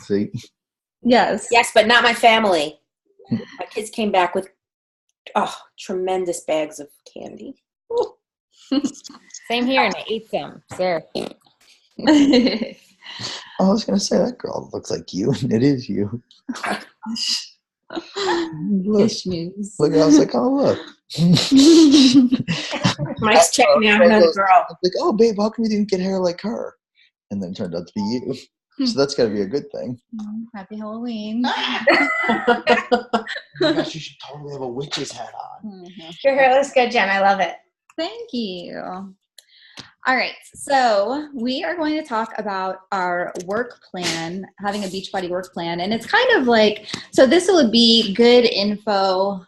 See? Yes. Yes, but not my family. My kids came back with tremendous bags of candy. Same here, and I ate some. Sure. I was going to say, that girl looks like you, and it is you. Look, look, I was like, oh, look. Mike's checking out another girl. I was like, oh, babe, how come you didn't get hair like her? And then it turned out to be you. So that's got to be a good thing. Happy Halloween. Oh my gosh, you should totally have a witch's hat on. Mm-hmm. Your hair looks good, Jen. I love it. Thank you. All right, so we are going to talk about our work plan, having a Beachbody work plan. And it's kind of like, so this would be good info,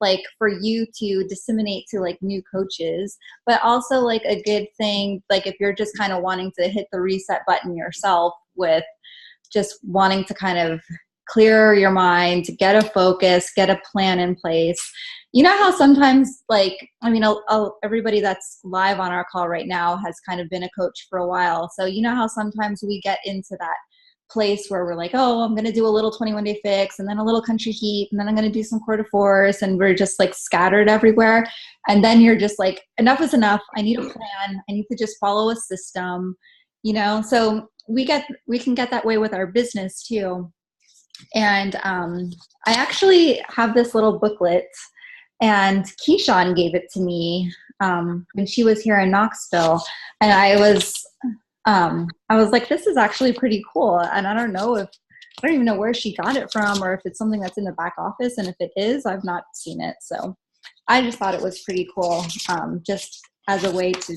like for you to disseminate to like new coaches, but also like a good thing, like if you're just kind of wanting to hit the reset button yourself with just wanting to kind of clear your mind, get a focus, get a plan in place. You know how sometimes, like, I mean, everybody that's live on our call right now has kind of been a coach for a while. So you know how sometimes we get into that place where we're like, oh, I'm going to do a little 21-day fix and then a little country heat and then I'm going to do some quarter force, and we're just like scattered everywhere. And then you're just like, enough is enough. I need a plan. I need to just follow a system, you know? So we can get that way with our business too. And I actually have this little booklet, and Keyshawn gave it to me when she was here in Knoxville. And I was like, this is actually pretty cool. And I don't even know where she got it from, or if it's something that's in the back office. And if it is, I've not seen it. So I just thought it was pretty cool, just as a way to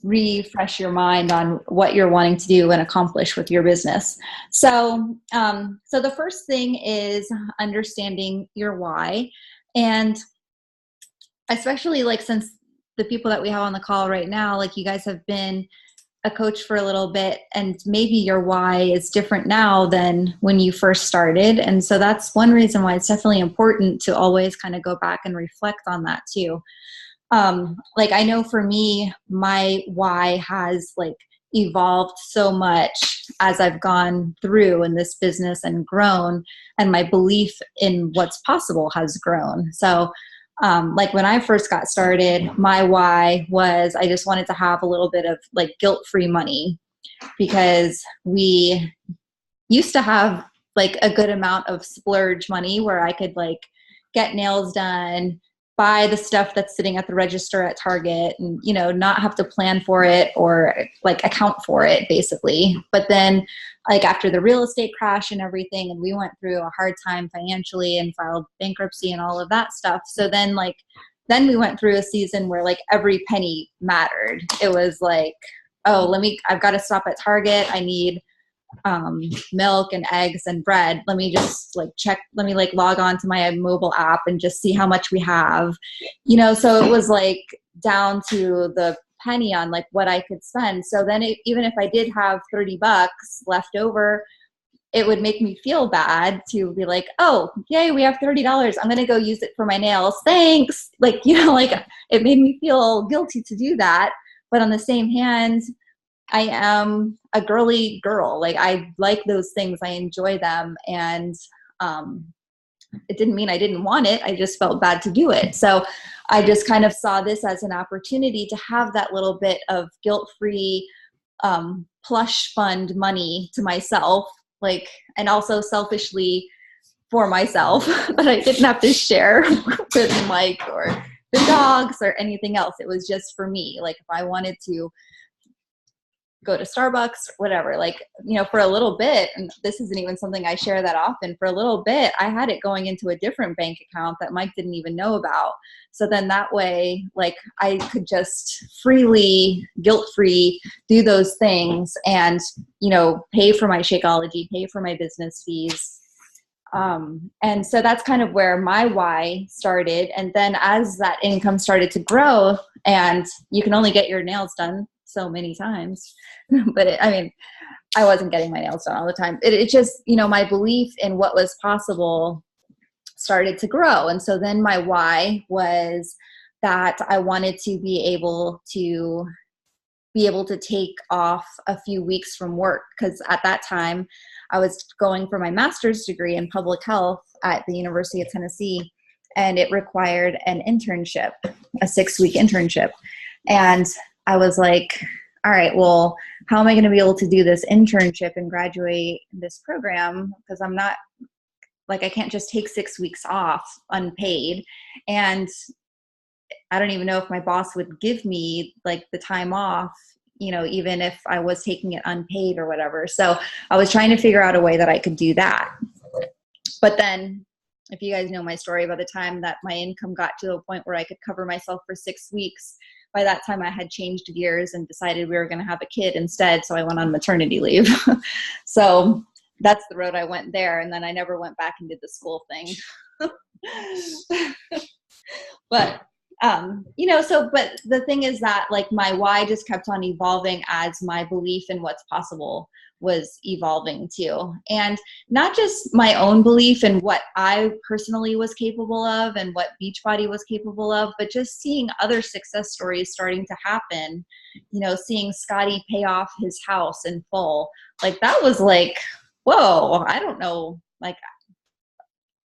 refresh your mind on what you're wanting to do and accomplish with your business. So, so the first thing is understanding your why. And especially like, since the people that we have on the call right now, like you guys have been a coach for a little bit, and maybe your why is different now than when you first started. And so that's one reason why it's definitely important to always kind of go back and reflect on that too. Like I know for me, my why has like evolved so much as I've gone through in this business and grown, and my belief in what's possible has grown. So, like when I first got started, my why was I just wanted to have a little bit of like guilt-free money, because we used to have like a good amount of splurge money where I could like get nails done, buy the stuff that's sitting at the register at Target, and, you know, not have to plan for it or like account for it basically. But then like after the real estate crash and everything, and we went through a hard time financially and filed bankruptcy and all of that stuff. So then then we went through a season where like every penny mattered. It was like, oh, I've got to stop at Target. I need milk and eggs and bread. Let me just log on to my mobile app and just see how much we have, you know? So it was like down to the penny on like what I could spend. So then even if I did have $30 left over, it would make me feel bad to be like, oh, yay, we have $30. I'm going to go use it for my nails. Thanks. Like, you know, like it made me feel guilty to do that. But on the same hand, I am a girly girl. Like I like those things. I enjoy them. And it didn't mean I didn't want it. I just felt bad to do it. So I just kind of saw this as an opportunity to have that little bit of guilt-free plush fund money to myself, like, and also selfishly for myself that I didn't have to share with Mike or the dogs or anything else. It was just for me. Like if I wanted to go to Starbucks, whatever, like, you know, for a little bit, and this isn't even something I share that often, for a little bit, I had it going into a different bank account that Mike didn't even know about. So then that way, like I could just freely, guilt-free do those things and, you know, pay for my Shakeology, pay for my business fees. And so that's kind of where my why started. And then as that income started to grow, and you can only get your nails done so many times, but I wasn't getting my nails done all the time. It just, you know, my belief in what was possible started to grow. And so then my why was that I wanted to be able to be able to take off a few weeks from work, because at that time I was going for my master's degree in public health at the University of Tennessee, and it required an internship, a 6-week internship. And I was like, all right, well, how am I going to be able to do this internship and graduate this program? Because I'm not, like, I can't just take 6 weeks off unpaid. And I don't even know if my boss would give me like the time off, you know, even if I was taking it unpaid or whatever. So I was trying to figure out a way that I could do that. But then, if you guys know my story, by the time that my income got to a point where I could cover myself for 6 weeks, by that time I had changed gears and decided we were going to have a kid instead. So I went on maternity leave. So that's the road I went there. And then I never went back and did the school thing. But, you know, so, but the thing is that like my why just kept on evolving as my belief in what's possible was evolving too. And not just my own belief in what I personally was capable of and what Beachbody was capable of, but just seeing other success stories starting to happen, you know, seeing Scotty pay off his house in full. Like that was like, whoa, I don't know, like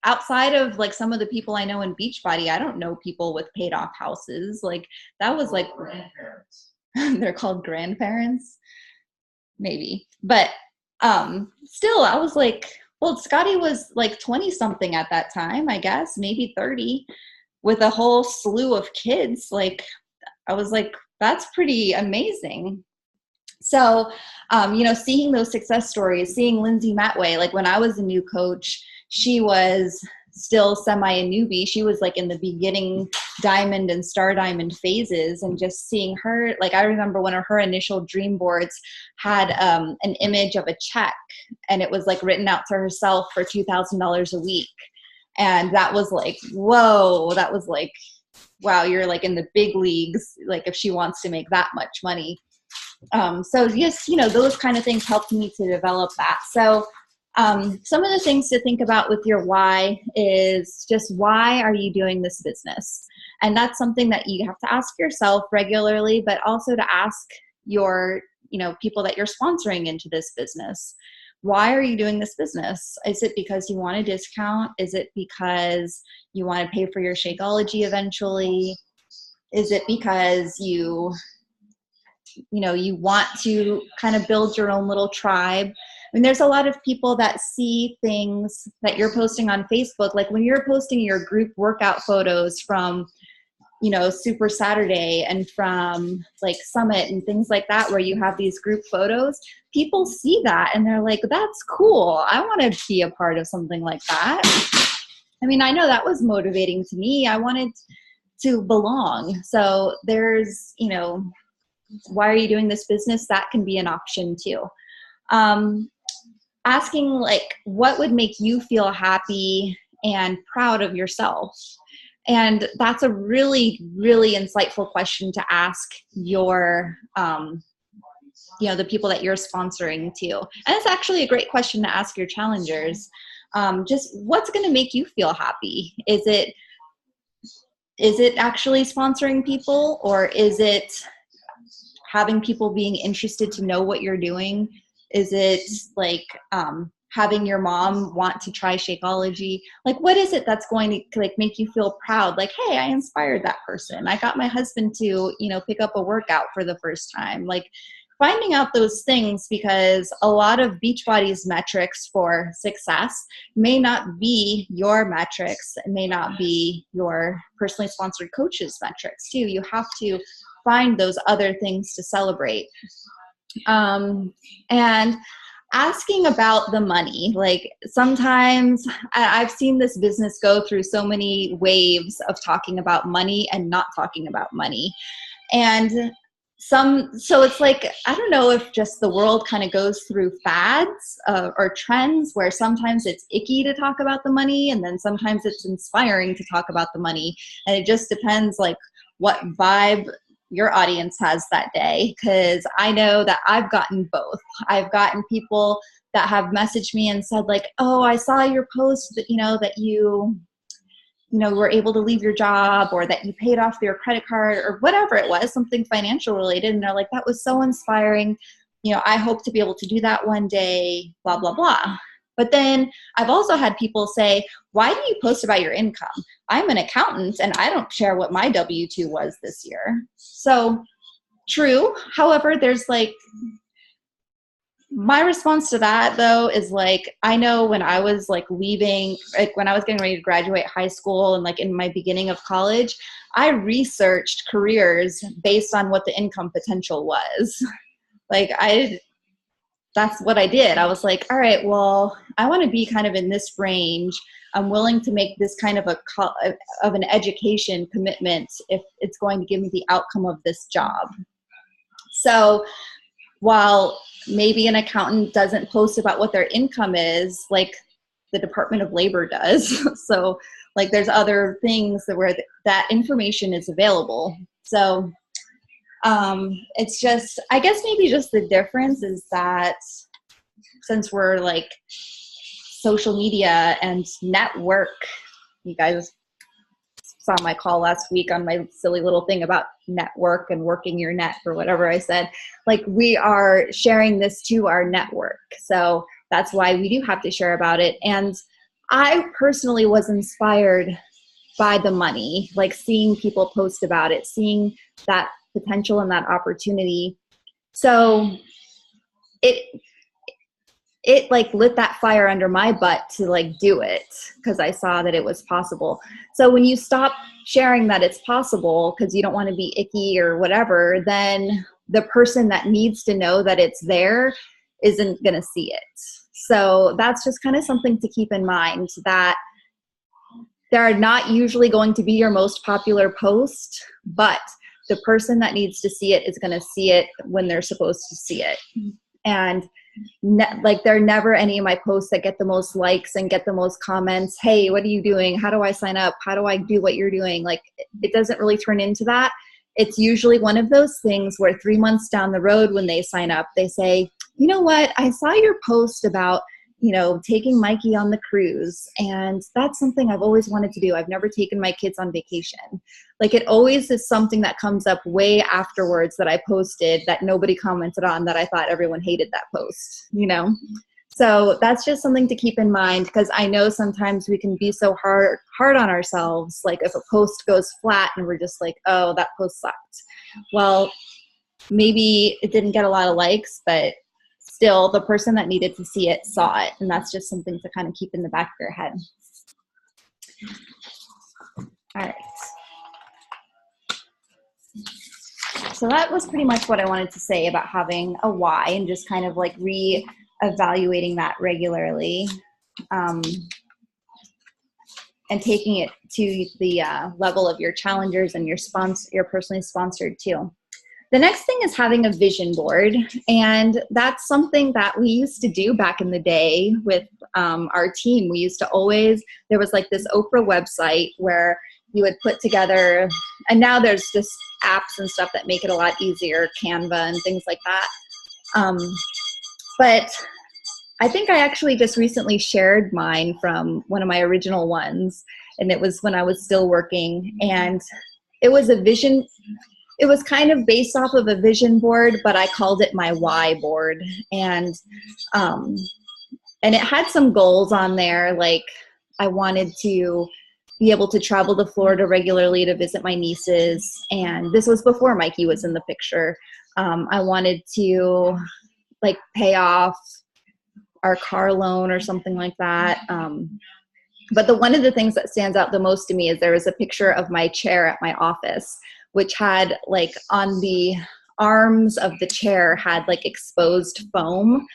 outside of like some of the people I know in Beachbody, I don't know people with paid off houses. Like that was like, Grandparents. they're called grandparents, maybe. But still, I was like, well, Scotty was like 20 something at that time, I guess, maybe 30, with a whole slew of kids. Like I was like, that's pretty amazing. So, you know, seeing those success stories, seeing Lindsay Matway, like when I was a new coach, she was still semi a newbie. She was like in the beginning diamond and star diamond phases, and just seeing her, like I remember one of her initial dream boards had an image of a check, and it was like written out to herself for $2,000 a week. And that was like, whoa, that was like, wow, you're like in the big leagues, like if she wants to make that much money. So just, you know, those kind of things helped me to develop that. So some of the things to think about with your why is just, why are you doing this business? And that's something that you have to ask yourself regularly, but also to ask your, you know, people that you're sponsoring into this business. Why are you doing this business? Is it because you want a discount? Is it because you want to pay for your Shakeology eventually? Is it because you know, you want to kind of build your own little tribe? I mean, there's a lot of people that see things that you're posting on Facebook. Like when you're posting your group workout photos from, you know, Super Saturday and from like Summit and things like that, where you have these group photos, people see that and they're like, that's cool. I want to be a part of something like that. I mean, I know that was motivating to me. I wanted to belong. So there's, you know, why are you doing this business? That can be an option too. Asking like, what would make you feel happy and proud of yourself? And that's a really, really insightful question to ask your, you know, the people that you're sponsoring too. And it's actually a great question to ask your challengers. Just what's going to make you feel happy? Is it actually sponsoring people, or is it having people being interested to know what you're doing? Is it like having your mom want to try Shakeology? Like, what is it that's going to like make you feel proud? Like, hey, I inspired that person. I got my husband to, you know, pick up a workout for the first time. Like finding out those things, because a lot of Beachbody's metrics for success may not be your metrics, it may not be your personally sponsored coach's metrics too. You have to find those other things to celebrate. And asking about the money, like sometimes I've seen this business go through so many waves of talking about money and not talking about money. And so it's like, I don't know if just the world kind of goes through fads or trends where sometimes it's icky to talk about the money, and then sometimes it's inspiring to talk about the money. And it just depends like what vibe your audience has that day, because I know that I've gotten both. I've gotten people that have messaged me and said like, oh, I saw your post that, you know, that you were able to leave your job, or that you paid off your credit card, or whatever it was, something financial related. And they're like, that was so inspiring. I hope to be able to do that one day, blah, blah, blah. But then I've also had people say, why do you post about your income? I'm an accountant and I don't share what my W-2 was this year. So true. However, there's like, my response to that though is like, I know when I was like leaving, like when I was getting ready to graduate high school and like in my beginning of college, I researched careers based on what the income potential was. Like that's what I did. I was like, all right, well, I want to be kind of in this range. I'm willing to make this kind of an education commitment if it's going to give me the outcome of this job. So while maybe an accountant doesn't post about what their income is, like the Department of Labor does. So like there's other things where that information is available. So it's just, I guess maybe just the difference is that since we're like social media and network, you guys saw my call last week on my silly little thing about network and working your net or whatever I said, like we are sharing this to our network. So that's why we do have to share about it. And I personally was inspired by the money, like seeing people post about it, seeing that potential and that opportunity. So it like lit that fire under my butt to like do it because I saw that it was possible. So when you stop sharing that it's possible because you don't want to be icky or whatever, then the person that needs to know that it's there isn't going to see it. So that's just kind of something to keep in mind, that they're not usually going to be your most popular post, but the person that needs to see it is going to see it when they're supposed to see it. And like there are never any of my posts that get the most likes and get the most comments. Hey, what are you doing? How do I sign up? How do I do what you're doing? Like it doesn't really turn into that. It's usually one of those things where 3 months down the road when they sign up, they say, you know what? I saw your post about, taking Mikey on the cruise. And that's something I've always wanted to do. I've never taken my kids on vacation. Like it always is something that comes up way afterwards that I posted that nobody commented on, that I thought everyone hated that post, So that's just something to keep in mind, because I know sometimes we can be so hard on ourselves. Like if a post goes flat and we're just like, oh, that post sucked. Well, maybe it didn't get a lot of likes, but still the person that needed to see it saw it. And that's just something to kind of keep in the back of your head. All right. So that was pretty much what I wanted to say about having a why and just kind of like re-evaluating that regularly, and taking it to the level of your challengers and your personally sponsored too. The next thing is having a vision board. And that's something that we used to do back in the day with our team. We used to there was like this Oprah website where you would put together, and now there's just apps and stuff that make it a lot easier, Canva and things like that. But I think I actually just recently shared mine from one of my original ones, and it was when I was still working, and it was a vision. It was kind of based off of a vision board, but I called it my why board. And it had some goals on there. Like I wanted to be able to travel to Florida regularly to visit my nieces. And this was before Mikey was in the picture. I wanted to like pay off our car loan or something like that. But one of the things that stands out the most to me is there was a picture of my chair at my office, which had like on the arms of the chair had like exposed foam.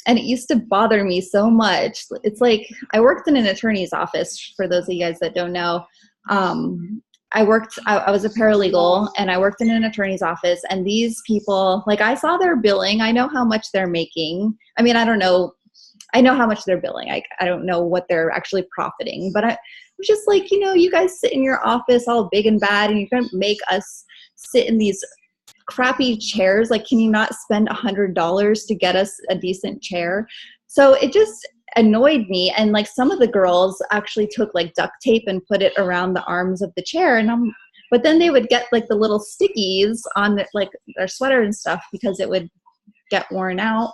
And it used to bother me so much. It's like I worked in an attorney's office, for those of you guys that don't know. I was a paralegal and I worked in an attorney's office, and these people, like I saw their billing. I know how much they're making. I mean, I don't know. I know how much they're billing. I don't know what they're actually profiting, but I was just like, you guys sit in your office all big and bad and you're going to make us sit in these crappy chairs. Like, can you not spend $100 to get us a decent chair? So annoyed me. And like some of the girls actually took like duct tape and put it around the arms of the chair. But then they would get like the little stickies on like their sweater and stuff because it would get worn out.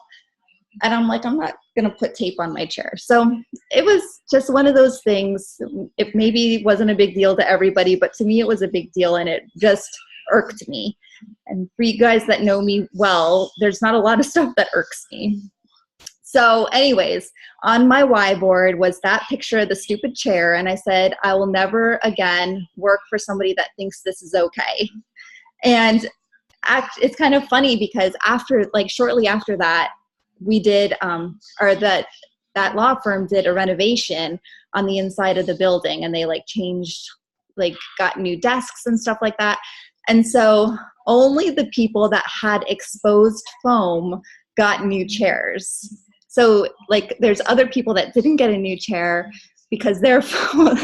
And I'm like, I'm not going to put tape on my chair. So it was just one of those things. It maybe wasn't a big deal to everybody, but to me it was a big deal, and it just irked me. And for you guys that know me well, there's not a lot of stuff that irks me. So anyways, on my whiteboard was that picture of the stupid chair. And I said, I will never again work for somebody that thinks this is okay. And it's kind of funny because shortly after that, we did, that law firm did a renovation on the inside of the building, and they got new desks and stuff like that. And so only the people that had exposed foam got new chairs. So like there's other people that didn't get a new chair because their foam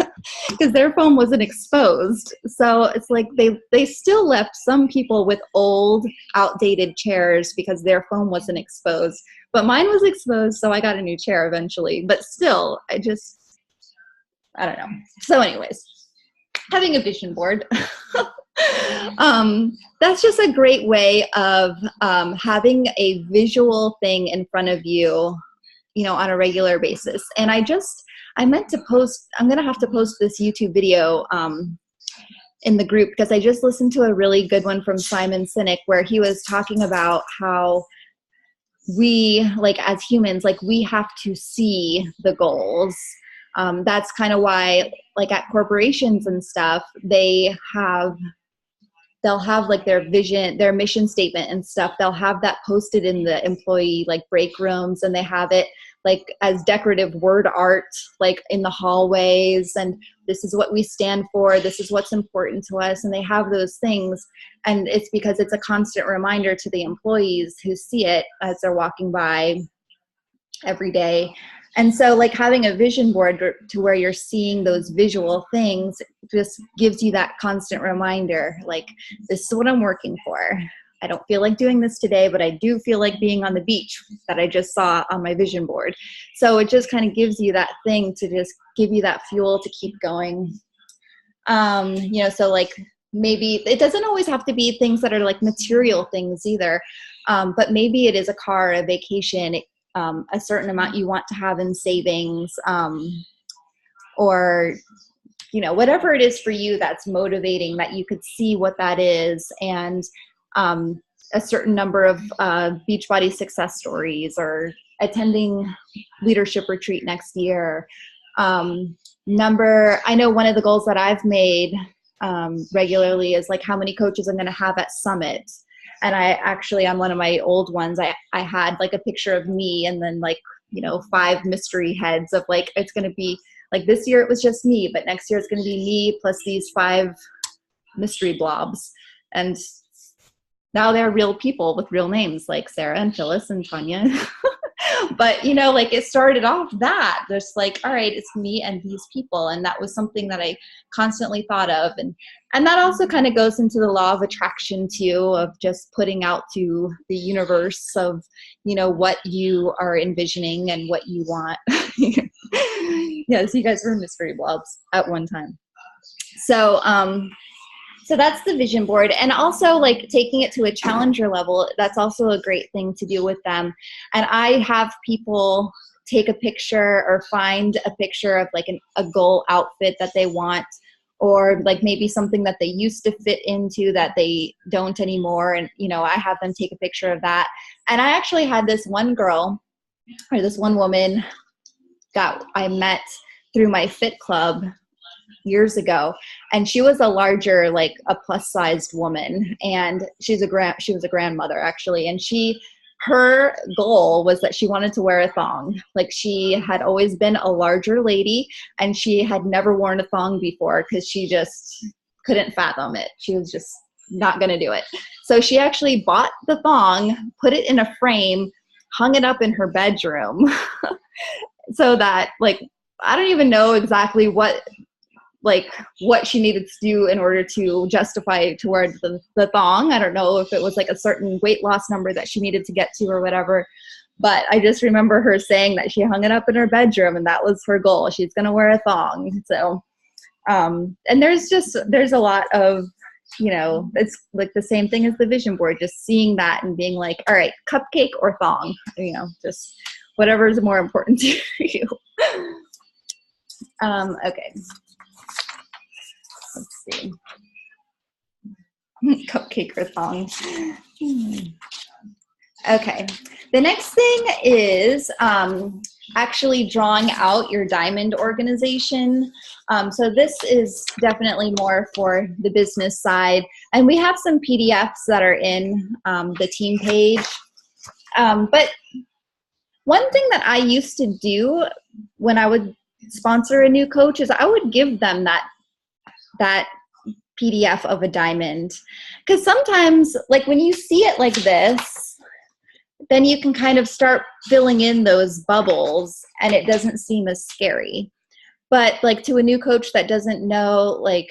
wasn't exposed. So it's like they still left some people with old, outdated chairs because their foam wasn't exposed. But mine was exposed, so I got a new chair eventually. But still, I don't know. So anyways, having a vision board. That's just a great way of having a visual thing in front of you, on a regular basis. And I meant to post, I'm going to have to post this YouTube video in the group because I just listened to a really good one from Simon Sinek where he was talking about how we, like as humans, like we have to see the goals. That's kind of why, like at corporations and stuff, they'll have like their vision, their mission statement and stuff. They'll have that posted in the employee like break rooms, and they have it like as decorative word art, like in the hallways. And this is what we stand for. This is what's important to us. And they have those things. And it's because it's a constant reminder to the employees who see it as they're walking by every day. And so like having a vision board to where you're seeing those visual things just gives you that constant reminder, like this is what I'm working for. I don't feel like doing this today, but I do feel like being on the beach that I just saw on my vision board. So it just kind of gives you that thing to just give you that fuel to keep going. So like maybe it doesn't always have to be things that are like material things either. But maybe it is a car, a vacation, a certain amount you want to have in savings, or whatever it is for you that's motivating, that you could see what that is, and a certain number of Beachbody success stories, or attending leadership retreat next year. I know one of the goals that I've made regularly is like how many coaches I'm going to have at Summit. And I actually, on one of my old ones, I had like a picture of me and then 5 mystery heads of like, it's going to be like this year it was just me, but next year it's going to be me plus these 5 mystery blobs. And now they're real people with real names like Sarah and Phyllis and Tanya. But, it started off that just like, all right, it's me and these people. And that was something that I constantly thought of. And that also kind of goes into the law of attraction too, of just putting out to the universe of, what you are envisioning and what you want. Yes, you guys were mystery blobs at one time. So that's the vision board. And also like taking it to a challenger level, that's also a great thing to do with them. And I have people take a picture or find a picture of like a goal outfit that they want, or like maybe something that they used to fit into that they don't anymore. And, I have them take a picture of that. And I actually had this one girl, or this one woman that I met through my fit club years ago, and she was a larger, like a plus-sized woman, and she was a grandmother actually, and her goal was that she wanted to wear a thong. Like she had always been a larger lady, and she had never worn a thong before because she just couldn't fathom it. She was just not going to do it. So she actually bought the thong, put it in a frame, hung it up in her bedroom so that like, I don't even know exactly what she needed to do in order to justify towards the thong. I don't know if it was like a certain weight loss number that she needed to get to or whatever. But I just remember her saying that she hung it up in her bedroom and that was her goal. She's going to wear a thong. So, and there's a lot of, it's like the same thing as the vision board, just seeing that and being like, all right, cupcake or thong, just whatever is more important to you. Okay. Let's see. Cupcake or thong. Okay. The next thing is actually drawing out your diamond organization. So this is definitely more for the business side. And we have some PDFs that are in the team page. But one thing that I used to do when I would sponsor a new coach is I would give them that PDF of a diamond. Because sometimes, like when you see it like this, then you can kind of start filling in those bubbles and it doesn't seem as scary. But like to a new coach that doesn't know, like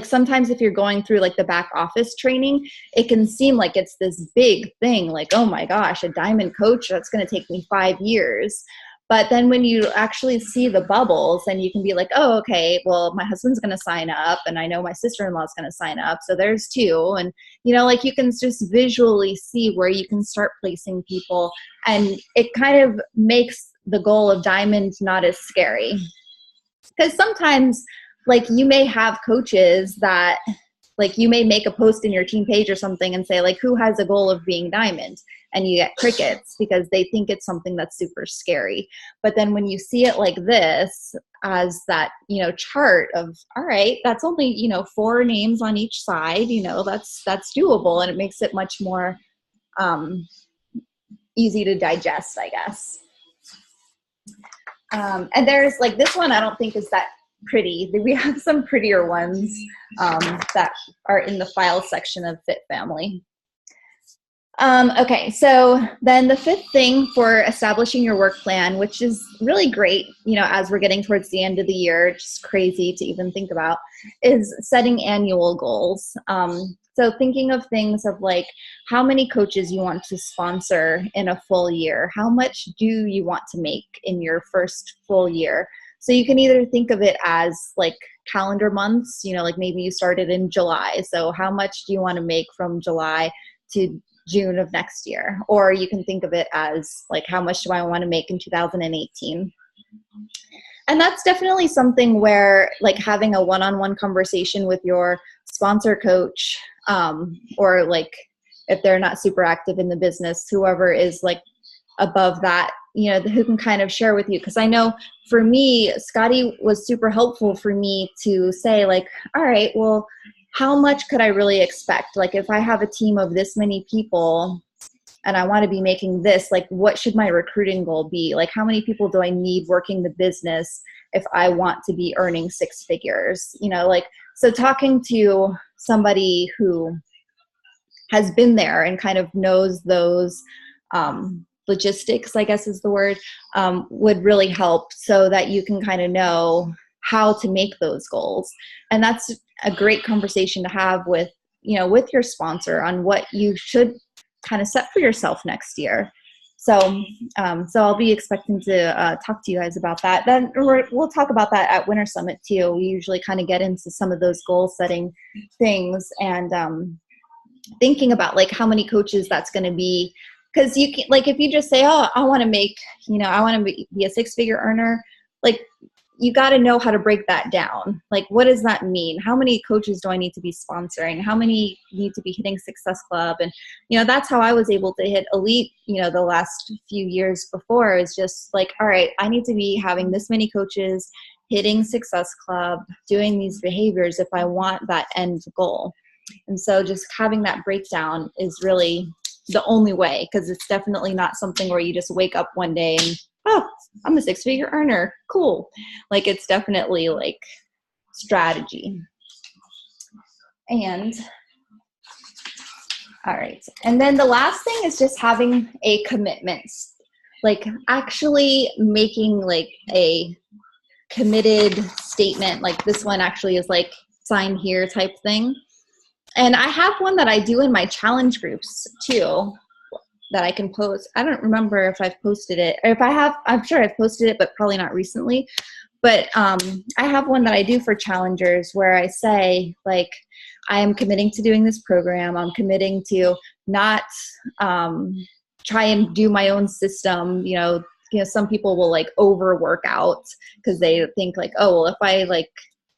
sometimes if you're going through like the back office training, it can seem like it's this big thing, like, oh my gosh, a diamond coach, that's going to take me 5 years. But then when you actually see the bubbles, then you can be like, oh, okay, well, my husband's going to sign up and I know my sister-in-law is going to sign up. So there's 2. And, like you can just visually see where you can start placing people. And it kind of makes the goal of diamond not as scary. Because sometimes, like, you may have coaches that, like, you may make a post in your team page or something and say, like, who has a goal of being diamond? And you get crickets because they think it's something that's super scary. But then when you see it like this as that, chart of, all right, that's only, 4 names on each side, that's doable. And it makes it much more easy to digest, I guess. And there's like this one, I don't think is that pretty. We have some prettier ones that are in the file section of Fit Family. Okay, so then the 5th thing for establishing your work plan, which is really great, as we're getting towards the end of the year, just crazy to even think about, is setting annual goals. So thinking of things of like how many coaches you want to sponsor in a full year, how much do you want to make in your first full year? So you can either think of it as like calendar months, like maybe you started in July. So how much do you want to make from July to June of next year? Or you can think of it as like, how much do I want to make in 2018? And that's definitely something where like having a one-on-one conversation with your sponsor coach, or like if they're not super active in the business, whoever is like above that, who can kind of share with you. Because I know for me, Scotty was super helpful for me to say like, all right, well, how much could I really expect? Like if I have a team of this many people and I want to be making this, like what should my recruiting goal be? Like how many people do I need working the business if I want to be earning 6 figures? So talking to somebody who has been there and kind of knows those logistics, I guess is the word, would really help so that you can kind of know how to make those goals. And that's a great conversation to have with, with your sponsor on what you should kind of set for yourself next year. So I'll be expecting to talk to you guys about that. Then we'll talk about that at Winter Summit too. We usually kind of get into some of those goal setting things and thinking about like how many coaches that's going to be. Because you can, like, if you just say, oh, I want to make, I want to be a 6-figure earner, like, you got to know how to break that down. Like, what does that mean? How many coaches do I need to be sponsoring? How many need to be hitting Success Club? And, that's how I was able to hit Elite, the last few years before, is just like, all right, I need to be having this many coaches hitting Success Club, doing these behaviors if I want that end goal. And so just having that breakdown is really the only way, because it's definitely not something where you just wake up one day and, oh, I'm a 6-figure earner. Cool. Like it's definitely like strategy. And all right. And then the last thing is just having a commitment, like actually making like a committed statement. Like this one actually is like sign here type thing. And I have one that I do in my challenge groups too. that I can post. I don't remember if I've posted it, or if I have, I'm sure I've posted it, but probably not recently. But I have one that I do for challengers where I say, like, I am committing to doing this program. I'm committing to not try and do my own system. Some people will like overwork out because they think like, oh, well, if I like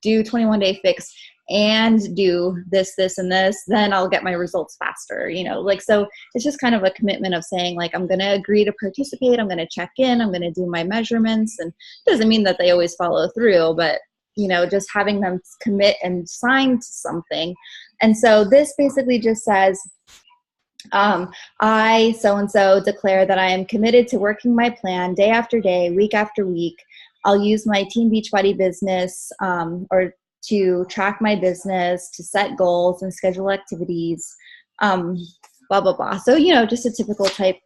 do 21-day fix and do this, and this, then I'll get my results faster, so it's just kind of a commitment of saying like, I'm going to agree to participate. I'm going to check in. I'm going to do my measurements, and it doesn't mean that they always follow through, but just having them commit and sign to something. And so this basically just says, I, so-and-so, declare that I am committed to working my plan day after day, week after week. I'll use my Team Beachbody business or to track my business, to set goals and schedule activities, blah, blah, blah. So, just a typical type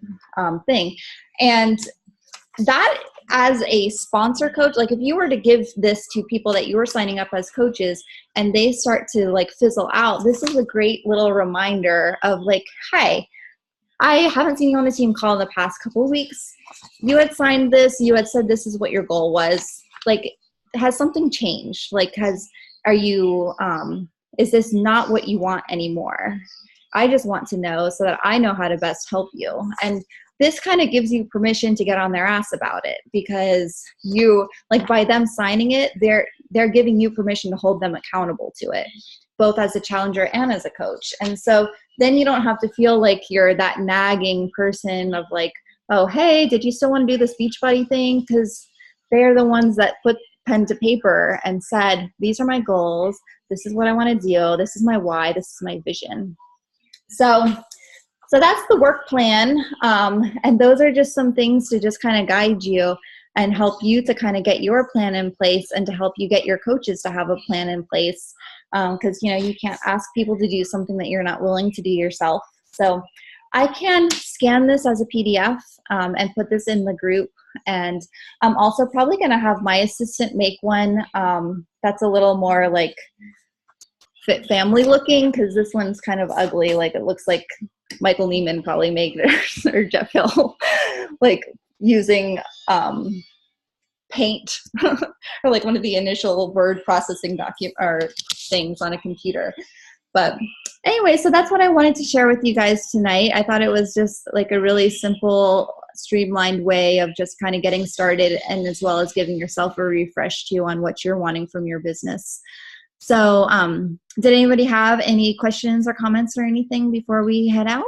thing. And that, as a sponsor coach, like if you were to give this to people that you were signing up as coaches and they start to like fizzle out, this is a great little reminder of like, hey, I haven't seen you on the team call in the past couple of weeks. You had signed this, you had said this is what your goal was. Like, has something changed? Like, is this not what you want anymore? I just want to know so that I know how to best help you. And this kind of gives you permission to get on their ass about it, because you, like, by them signing it, they're giving you permission to hold them accountable to it, both as a challenger and as a coach. And so then you don't have to feel like you're that nagging person of like, oh, hey, did you still want to do this Beachbody thing? Because they're the ones that put pen to paper and said, these are my goals. This is what I want to do. This is my why. This is my vision. So that's the work plan. And those are just some things to just kind of guide you and help you to kind of get your plan in place, and to help you get your coaches to have a plan in place. Because, you can't ask people to do something that you're not willing to do yourself. So I can scan this as a PDF and put this in the group. And I'm also probably going to have my assistant make one that's a little more like fit family looking, because this one's kind of ugly. Like, it looks like Michael Neiman probably made it, or Jeff Hill, like using paint or like one of the initial word processing things on a computer. But anyway, so that's what I wanted to share with you guys tonight. I thought it was just like a really simple, streamlined way of just kind of getting started, and as well as giving yourself a refresh too on what you're wanting from your business. So did anybody have any questions or comments or anything before we head out?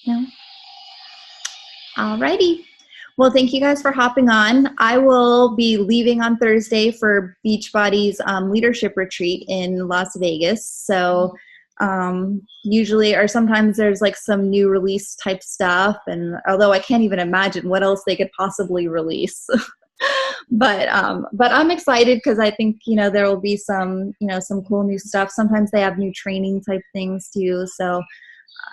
No? Alrighty. Well, thank you guys for hopping on. I will be leaving on Thursday for Beachbody's leadership retreat in Las Vegas. So usually, or sometimes there's like some new release type stuff. And although I can't even imagine what else they could possibly release. But I'm excited because I think, there will be some cool new stuff. Sometimes they have new training type things too. So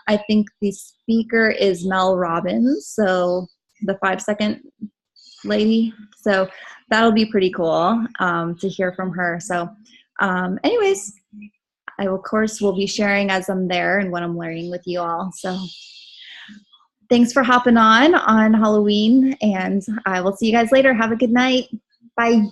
I think the speaker is Mel Robbins, so the 5-second lady. So that'll be pretty cool to hear from her. So anyways, I of course will be sharing as I'm there and what I'm learning with you all. So thanks for hopping on Halloween, and I will see you guys later. Have a good night. Bye.